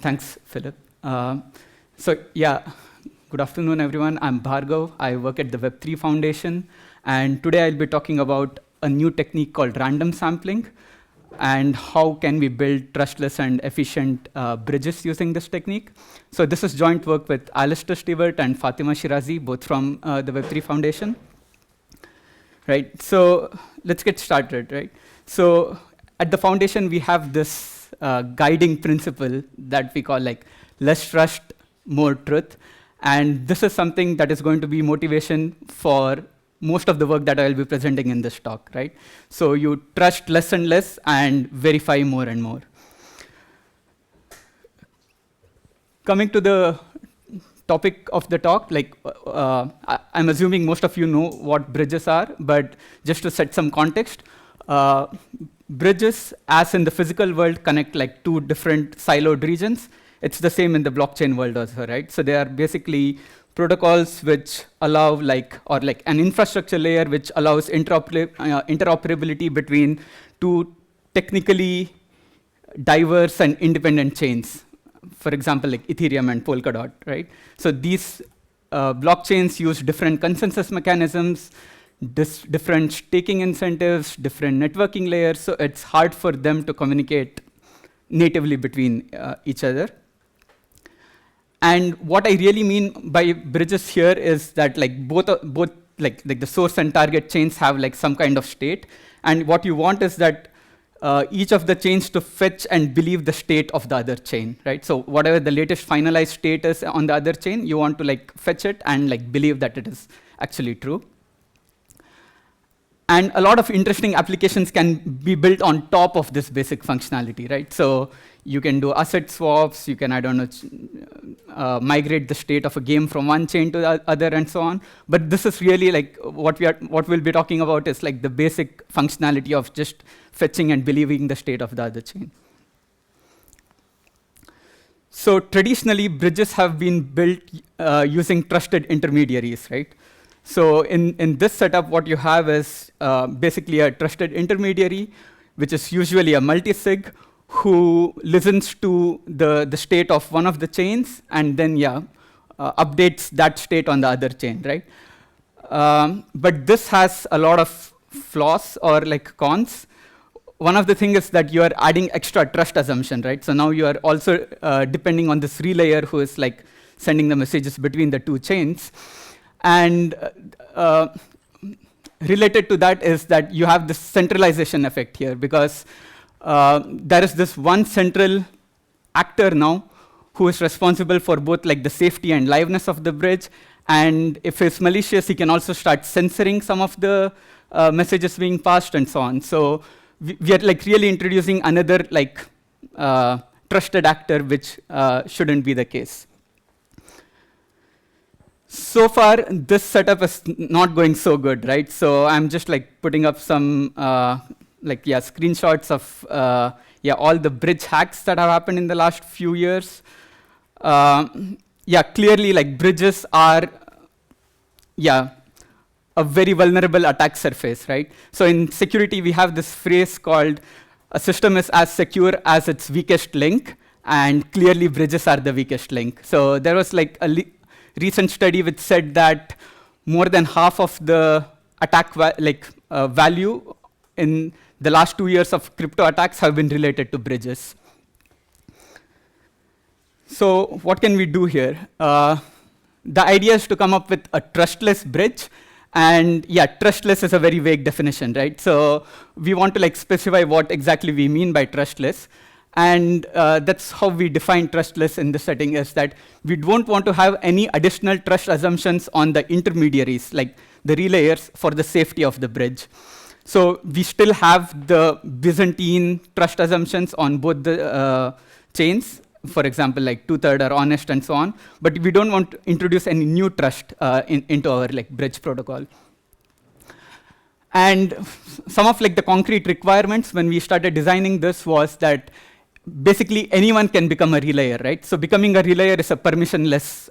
Thanks, Philip. Good afternoon, everyone. I'm Bhargav. I work at the Web3 Foundation. And today I'll be talking about a new technique called random sampling and how can we build trustless and efficient bridges using this technique. So this is joint work with Alistair Stewart and Fatima Shirazi, both from the Web3 Foundation. Right, so let's get started, right? So at the foundation, we have this guiding principle that we call like less trust, more truth. And this is something that is going to be motivation for most of the work that I will be presenting in this talk, right? So you trust less and less and verify more and more. Coming to the topic of the talk, like I'm assuming most of you know what bridges are, but just to set some context, bridges, as in the physical world, connect like two different siloed regions. It's the same in the blockchain world also, right? So they are basically protocols which allow an infrastructure layer which allows interoperability between two technically diverse and independent chains. For example, like Ethereum and Polkadot, right? So these blockchains use different consensus mechanisms, different staking incentives, different networking layers, so it's hard for them to communicate natively between each other. And what I really mean by bridges here is that like both the source and target chains have like some kind of state, and what you want is that each of the chains to fetch and believe the state of the other chain, right? So whatever the latest finalized state is on the other chain, you want to like fetch it and like believe that it is actually true. And a lot of interesting applications can be built on top of this basic functionality, right? So you can do asset swaps, you can, migrate the state of a game from one chain to the other and so on. But this is really like what we'll be talking about is like the basic functionality of just fetching and believing the state of the other chain. So traditionally, bridges have been built using trusted intermediaries, right? So in this setup, what you have is basically a trusted intermediary, which is usually a multisig who listens to the state of one of the chains and then, updates that state on the other chain, right? But this has a lot of flaws or like cons. One of the things is that you are adding extra trust assumption, right? So now you are also depending on this relayer who is like sending the messages between the two chains. And related to that is that you have this centralization effect here, because there is this one central actor now who is responsible for both like the safety and liveness of the bridge. And if it's malicious, he can also start censoring some of the messages being passed and so on. So we are like really introducing another like trusted actor, which shouldn't be the case. So far, this setup is not going so good, right? So I'm just like putting up some screenshots of all the bridge hacks that have happened in the last few years. Clearly like bridges are a very vulnerable attack surface, right? So in security, we have this phrase called a system is as secure as its weakest link, and clearly bridges are the weakest link. So there was like a recent study which said that more than half of the attack value in the last 2 years of crypto attacks have been related to bridges. So what can we do here? The idea is to come up with a trustless bridge. And trustless is a very vague definition, right? So we want to like specify what exactly we mean by trustless. And that's how we define trustless in this setting, is that we don't want to have any additional trust assumptions on the intermediaries, like the relayers, for the safety of the bridge. So we still have the Byzantine trust assumptions on both the chains, for example, like two-thirds are honest and so on, but we don't want to introduce any new trust into our like bridge protocol. And some of like the concrete requirements when we started designing this was that basically anyone can become a relayer, right? So becoming a relayer is a permissionless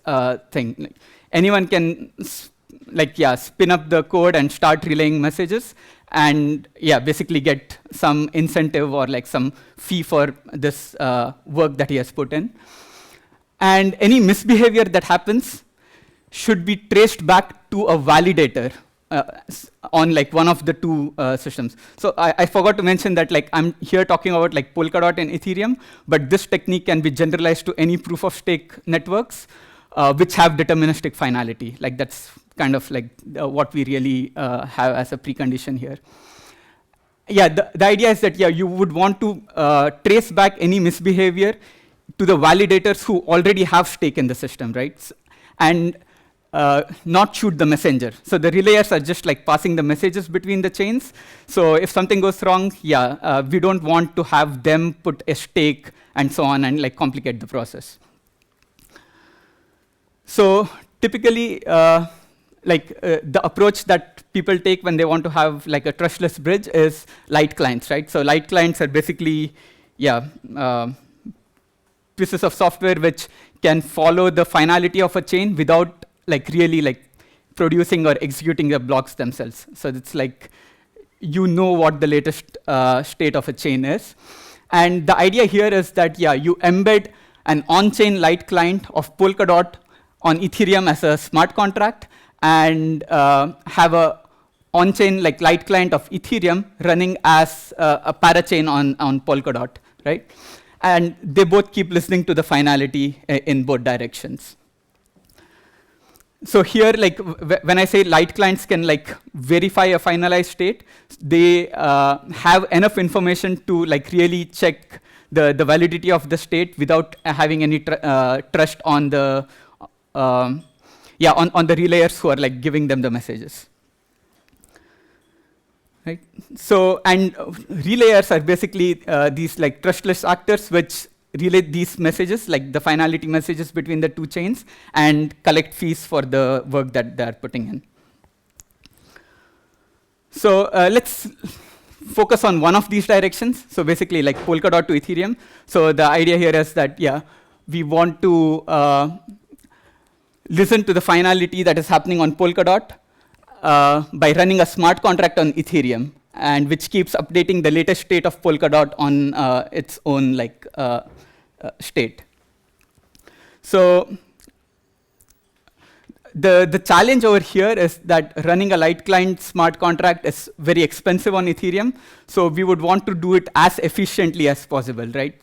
thing. Like anyone can spin up the code and start relaying messages, and yeah, basically get some incentive or like some fee for this work that he has put in. And any misbehavior that happens should be traced back to a validator on like one of the two systems. So I forgot to mention that like I'm here talking about like Polkadot and Ethereum, but this technique can be generalized to any proof of stake networks which have deterministic finality. Like that's kind of like what we really have as a precondition here. Yeah, the idea is that yeah, you would want to trace back any misbehavior to the validators who already have stake in the system, right? And not shoot the messenger. So the relayers are just like passing the messages between the chains. So if something goes wrong, yeah, we don't want to have them put a stake and so on and like complicate the process. So typically, the approach that people take when they want to have like a trustless bridge is light clients, right? So light clients are basically, yeah, pieces of software which can follow the finality of a chain without like really like producing or executing the blocks themselves. So it's like you know what the latest state of a chain is. And the idea here is that, yeah, you embed an on-chain light client of Polkadot on Ethereum as a smart contract and have a on-chain like light client of Ethereum running as a parachain on Polkadot, right? And they both keep listening to the finality in both directions. So here, like when I say light clients can like verify a finalized state, they have enough information to like really check the validity of the state without having any trust on the on the relayers who are like giving them the messages. Right. So and relayers are basically these like trustless actors which relay these messages, like the finality messages between the two chains, and collect fees for the work that they're putting in. So let's focus on one of these directions. So basically like Polkadot to Ethereum. So the idea here is that, yeah, we want to listen to the finality that is happening on Polkadot by running a smart contract on Ethereum, and which keeps updating the latest state of Polkadot on its own like state. So the challenge over here is that running a light client smart contract is very expensive on Ethereum. So we would want to do it as efficiently as possible, right?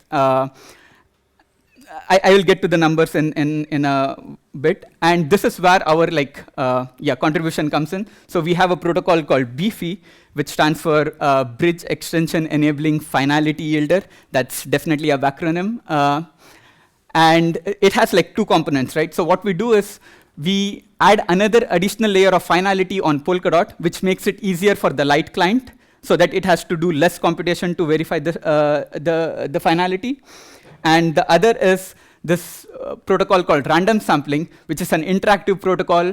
I will get to the numbers in a bit, and this is where our like contribution comes in. So we have a protocol called BFI, which stands for Bridge Extension Enabling Finality Yielder. That's definitely a acronym, and it has like two components, right? So what we do is we add another additional layer of finality on Polkadot, which makes it easier for the light client, so that it has to do less computation to verify the finality. And the other is this protocol called random sampling, which is an interactive protocol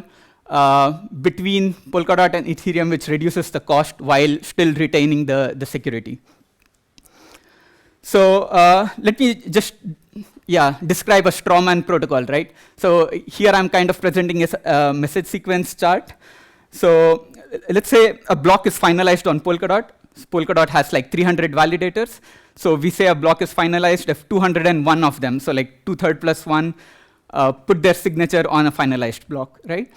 between Polkadot and Ethereum, which reduces the cost while still retaining the security. So let me just describe a strawman protocol, right? So here I'm kind of presenting a message sequence chart. So let's say a block is finalized on Polkadot. Polkadot has like 300 validators. So we say a block is finalized if 201 of them, so like 2/3 plus 1, put their signature on a finalized block, right?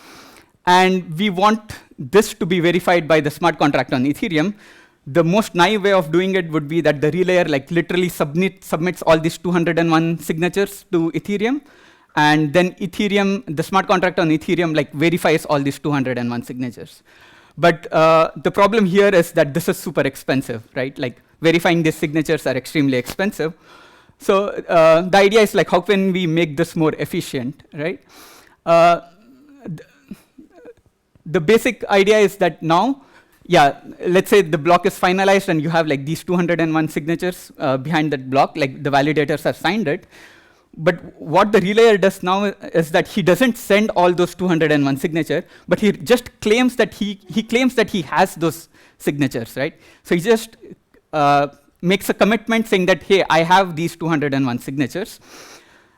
And we want this to be verified by the smart contract on Ethereum. The most naive way of doing it would be that the relayer like literally submits all these 201 signatures to Ethereum, and then Ethereum, the smart contract on Ethereum like verifies all these 201 signatures. But the problem here is that this is super expensive, right? Like verifying these signatures are extremely expensive. So the idea is like, how can we make this more efficient, right? The basic idea is that now, let's say the block is finalized and you have like these 201 signatures behind that block, like the validators have signed it. But what the relayer does now is that he doesn't send all those 201 signatures, but he just claims that he claims that he has those signatures, right? So he just makes a commitment saying that, hey, I have these 201 signatures.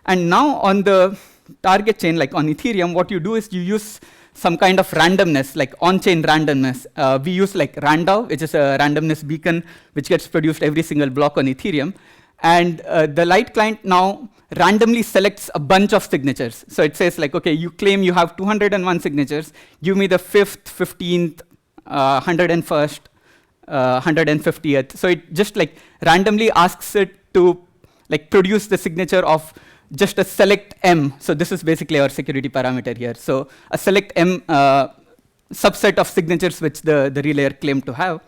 And now on the target chain, like on Ethereum, what you do is you use some kind of randomness, like on-chain randomness. We use like RANDAO, which is a randomness beacon, which gets produced every single block on Ethereum. And the light client now randomly selects a bunch of signatures. So it says like, okay, you claim you have 201 signatures, give me the 5th, 15th, 101st, 150th. So it just like randomly asks it to like produce the signature of just a select M. So this is basically our security parameter here. So a select M subset of signatures which the relayer claimed to have.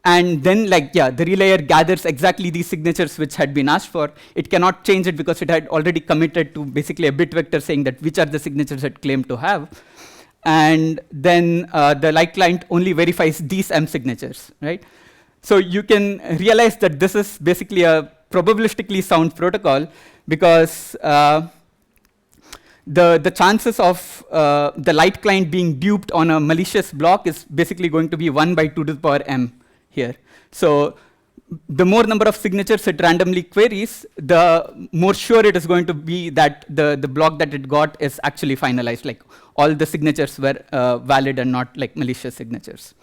And then like, yeah, the relayer gathers exactly these signatures which had been asked for. It cannot change it because it had already committed to basically a bit vector saying that which are the signatures it claimed to have. And then the light client only verifies these M signatures, right? So you can realize that this is basically a probabilistically sound protocol because the chances of the light client being duped on a malicious block is basically going to be 1 by 2 to the power M here. So the more number of signatures it randomly queries, the more sure it is going to be that the block that it got is actually finalized, like all the signatures were valid and not like malicious signatures.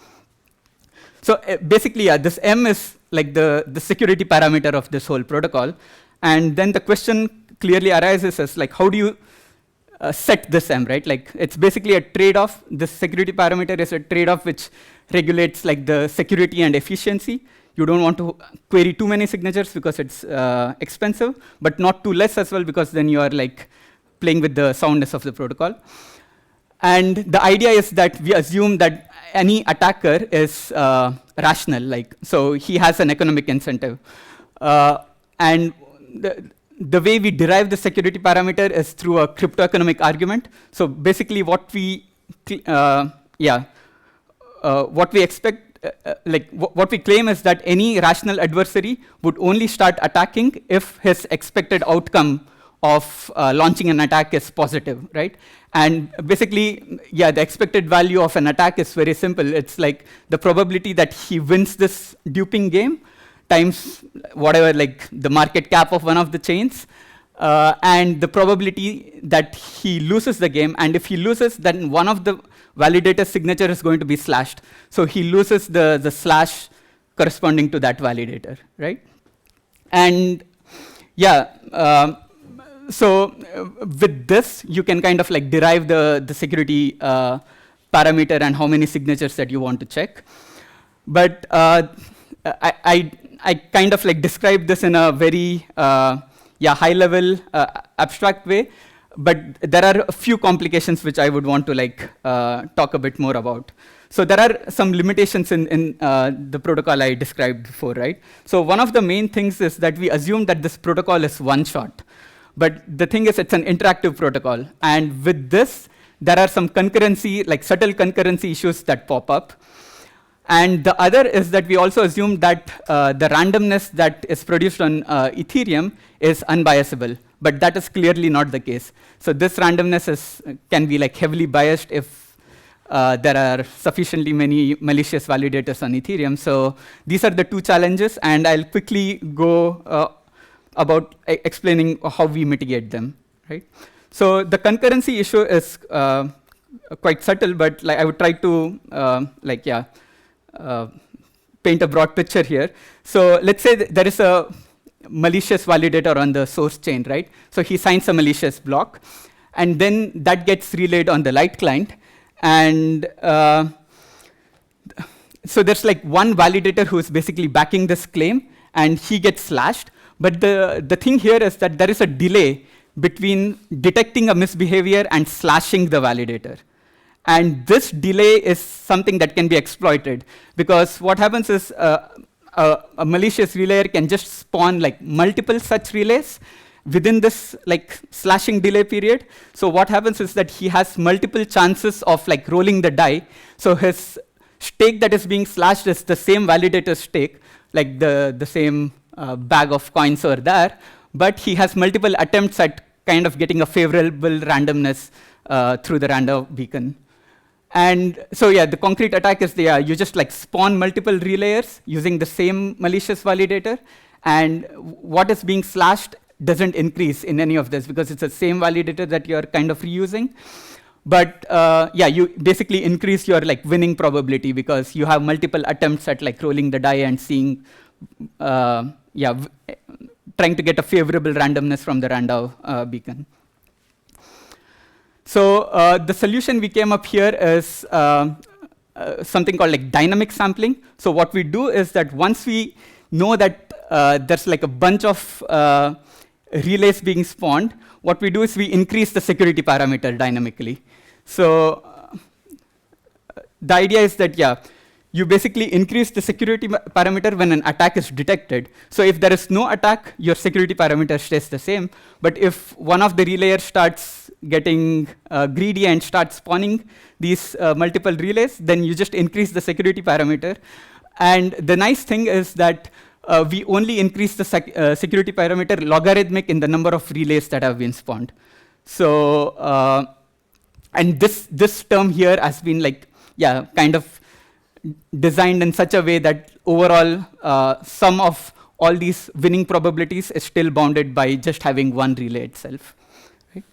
So basically, yeah, this M is like the security parameter of this whole protocol. And then the question clearly arises as like, how do you set this M, right? Like it's basically a trade-off. This security parameter is a trade-off which regulates like the security and efficiency. You don't want to query too many signatures because it's expensive, but not too less as well because then you are like playing with the soundness of the protocol. And the idea is that we assume that any attacker is rational, like so he has an economic incentive. And the way we derive the security parameter is through a cryptoeconomic argument. So basically what we what we expect, what we claim is that any rational adversary would only start attacking if his expected outcome of launching an attack is positive, right? And basically, yeah, the expected value of an attack is very simple. It's like the probability that he wins this duping game times whatever, like the market cap of one of the chains, and the probability that he loses the game. And if he loses, then one of the validator signature is going to be slashed. So he loses the slash corresponding to that validator, right? And yeah, so with this, you can kind of like derive the security parameter and how many signatures that you want to check. But I kind of like describe this in a very high-level abstract way. But there are a few complications which I would want to like talk a bit more about. So there are some limitations in the protocol I described before, right? So one of the main things is that we assume that this protocol is one-shot. But the thing is, it's an interactive protocol. And with this, there are some concurrency, like subtle concurrency issues that pop up. And the other is that we also assume that the randomness that is produced on Ethereum is unbiasable. But that is clearly not the case. So this randomness can be like heavily biased if there are sufficiently many malicious validators on Ethereum. So these are the two challenges. And I'll quickly go about explaining how we mitigate them, right? So the concurrency issue is quite subtle, but like I would try to paint a broad picture here. So let's say there is a malicious validator on the source chain, right? So he signs a malicious block, and then that gets relayed on the light client. And so there's like one validator who's basically backing this claim, and he gets slashed. But the thing here is that there is a delay between detecting a misbehavior and slashing the validator. And this delay is something that can be exploited, because what happens is a malicious relayer can just spawn like multiple such relays within this like slashing delay period. So what happens is that he has multiple chances of like rolling the die. So his stake that is being slashed is the same validator's stake, like the same bag of coins over there, but he has multiple attempts at kind of getting a favorable randomness through the RANDAO beacon. And so yeah, the concrete attack is you just like spawn multiple relayers using the same malicious validator, and what is being slashed doesn't increase in any of this because it's the same validator that you're kind of reusing. But yeah, you basically increase your like winning probability because you have multiple attempts at like rolling the die and seeing, yeah, trying to get a favorable randomness from the RANDAO beacon. So the solution we came up here is something called like dynamic sampling. So what we do is that once we know that there's like a bunch of relays being spawned, what we do is we increase the security parameter dynamically. So the idea is that, yeah, you basically increase the security parameter when an attack is detected. So if there is no attack, your security parameter stays the same. But if one of the relayers starts getting greedy and starts spawning these multiple relays, then you just increase the security parameter. And the nice thing is that we only increase the security parameter logarithmic in the number of relays that have been spawned. So, and this term here has been like, yeah, kind of designed in such a way that overall sum of all these winning probabilities is still bounded by just having one relay itself. Right?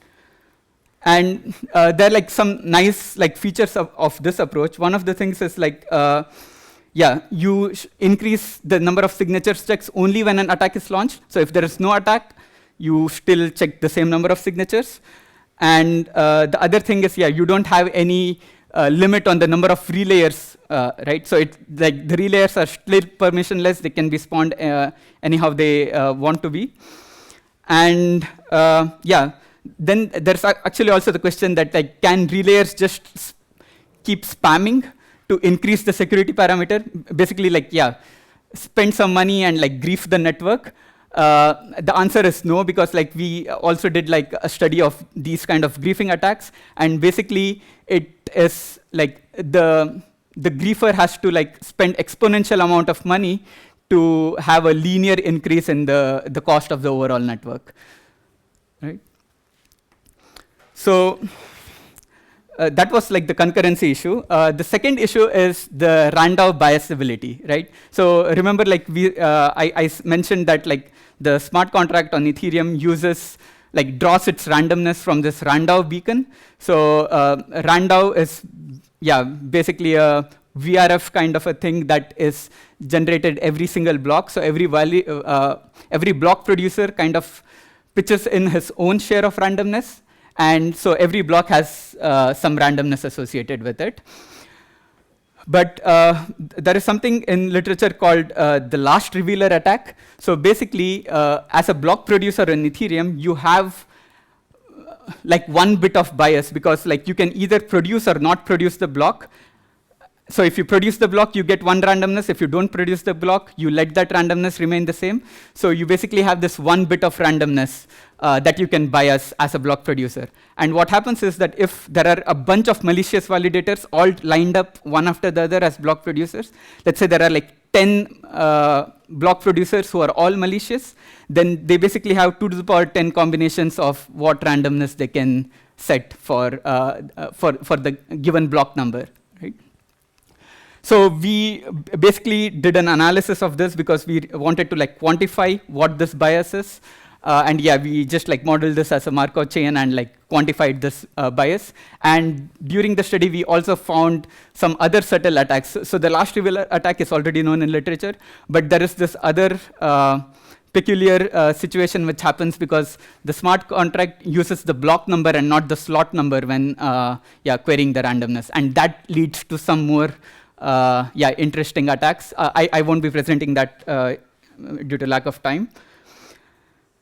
And there are like some nice like features of this approach. One of the things is like, yeah, you increase the number of signatures checks only when an attack is launched. So if there is no attack, you still check the same number of signatures. And the other thing is, yeah, you don't have any limit on the number of relayers, right? So it like the relayers are still permissionless; they can be spawned anyhow they want to be. And yeah, then there's actually also the question that like, can relayers just keep spamming to increase the security parameter? Basically, like, yeah, spend some money and like grief the network. The answer is no, because like we also did like a study of these kind of griefing attacks, and basically it is like the griefer has to like spend exponential amount of money to have a linear increase in the cost of the overall network, right? So that was like the concurrency issue. The second issue is the RANDAO biasability, right? So remember, like I mentioned that like the smart contract on Ethereum draws its randomness from this RANDAO beacon. So RANDAO is, yeah, basically a VRF kind of a thing that is generated every single block. So every block producer kind of pitches in his own share of randomness. And so every block has some randomness associated with it. But there is something in literature called the last revealer attack. So basically, as a block producer in Ethereum, you have like one bit of bias, because like you can either produce or not produce the block. So if you produce the block, you get one randomness. If you don't produce the block, you let that randomness remain the same. So you basically have this one bit of randomness that you can bias as a block producer. And what happens is that if there are a bunch of malicious validators all lined up one after the other as block producers, let's say there are like 10 block producers who are all malicious, then they basically have 2 to the power 10 combinations of what randomness they can set for the given block number, right? So we basically did an analysis of this because we wanted to like quantify what this bias is. And yeah, we just like modeled this as a Markov chain and like quantified this bias. And during the study, we also found some other subtle attacks. So the last revealer attack is already known in literature, but there is this other peculiar situation which happens because the smart contract uses the block number and not the slot number when querying the randomness. And that leads to some more interesting attacks. I won't be presenting that due to lack of time.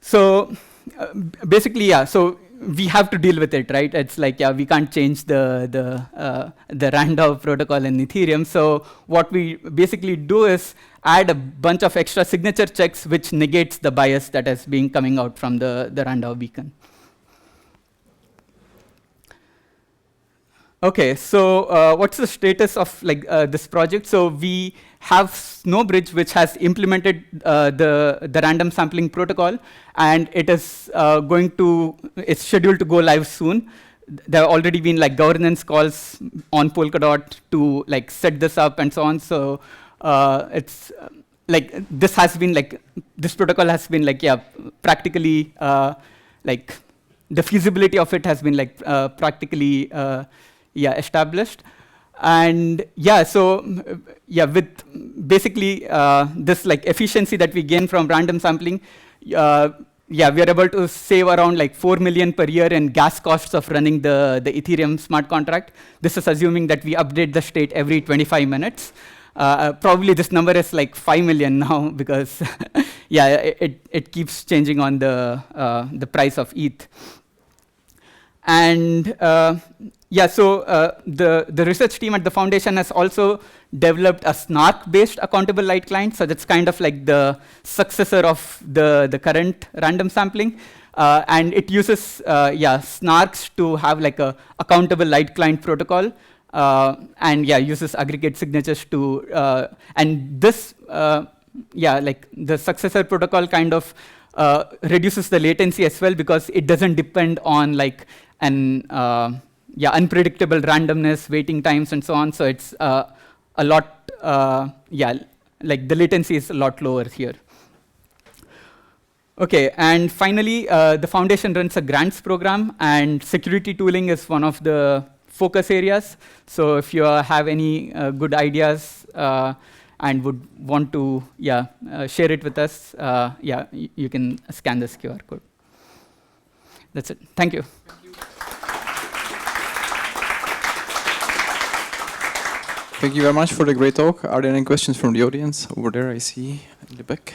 So basically, yeah, so we have to deal with it, right? It's like, yeah, we can't change the RANDAO protocol in Ethereum. So what we basically do is add a bunch of extra signature checks which negates the bias that is being coming out from the RANDAO beacon. Okay, so what's the status of like this project? So we have Snowbridge, which has implemented the random sampling protocol, and it is it's scheduled to go live soon. There have already been like governance calls on Polkadot to like set this up and so on. So it's like this protocol has been like, yeah, practically like the feasibility of it has been like practically established. And with basically this like efficiency that we gain from random sampling, we are able to save around like 4 million per year in gas costs of running the Ethereum smart contract. This is assuming that we update the state every 25 minutes. Probably this number is like 5 million now because it keeps changing on the price of ETH. And the research team at the foundation has also developed a SNARK-based accountable light client. So that's kind of like the successor of the current random sampling. And it uses SNARKs to have like a accountable light client protocol. And uses aggregate signatures to, and this, like the successor protocol kind of reduces the latency as well because it doesn't depend on like an unpredictable randomness, waiting times, and so on. So it's a lot, like the latency is a lot lower here. Okay, and finally, the foundation runs a grants program, and security tooling is one of the focus areas. So if you have any good ideas and would want to share it with us, you can scan this QR code. That's it. Thank you. Thank you very much for the great talk. Are there any questions from the audience? Over there, I see in the back.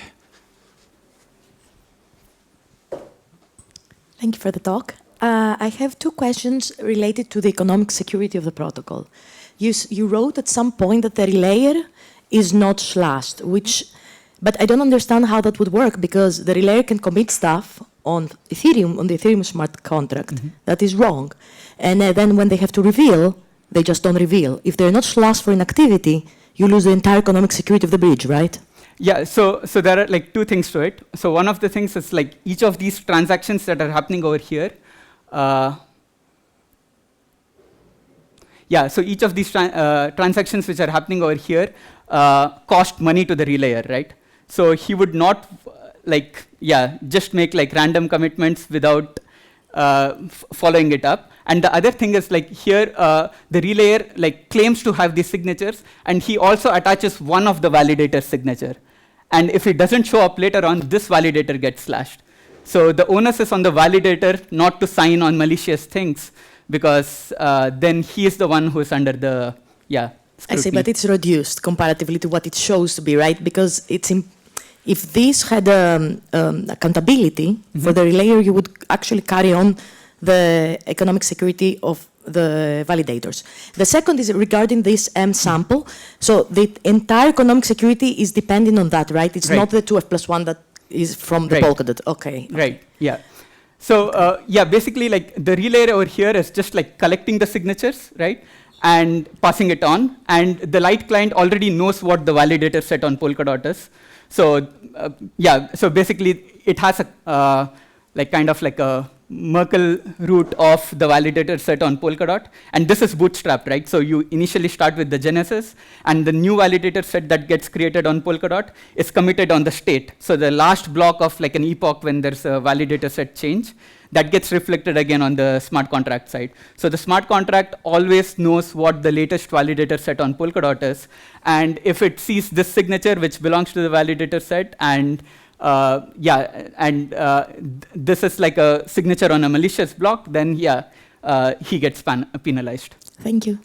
Thank you for the talk. I have two questions related to the economic security of the protocol. You wrote at some point that the relayer is not slashed, but I don't understand how that would work because the relayer can commit stuff on Ethereum, on the Ethereum smart contract. That is wrong. And then when they have to reveal, they just don't reveal. If they're not slashed for inactivity, you lose the entire economic security of the bridge, right? Yeah, so there are like two things to it. So one of the things is like each of these transactions that are happening over here, so each of these transactions which are happening over here cost money to the relayer, right? So he would not just make like random commitments without following it up. And the other thing is like here, the relayer like claims to have these signatures, and he also attaches one of the validator's signature. And if it doesn't show up later on, this validator gets slashed. So the onus is on the validator not to sign on malicious things, because then he is the one who is under the scrutiny. I see, but it's reduced comparatively to what it shows to be, right? Because it's if this had accountability for the relayer, you would actually carry on the economic security of the validators. The second is regarding this M sample. So the entire economic security is depending on that, right? It's not the 2f+1 that is from the Polkadot. Okay. Right, yeah. So basically like the relayer over here is just like collecting the signatures, right? And passing it on. And the light client already knows what the validator set on Polkadot is. So so basically it has a kind of like a Merkle root of the validator set on Polkadot, and this is bootstrapped, right? So you initially start with the genesis, and the new validator set that gets created on Polkadot is committed on the state. So the last block of like an epoch when there's a validator set change, that gets reflected again on the smart contract side. So the smart contract always knows what the latest validator set on Polkadot is, and if it sees this signature which belongs to the validator set, and this is like a signature on a malicious block, then he gets penalized. Thank you.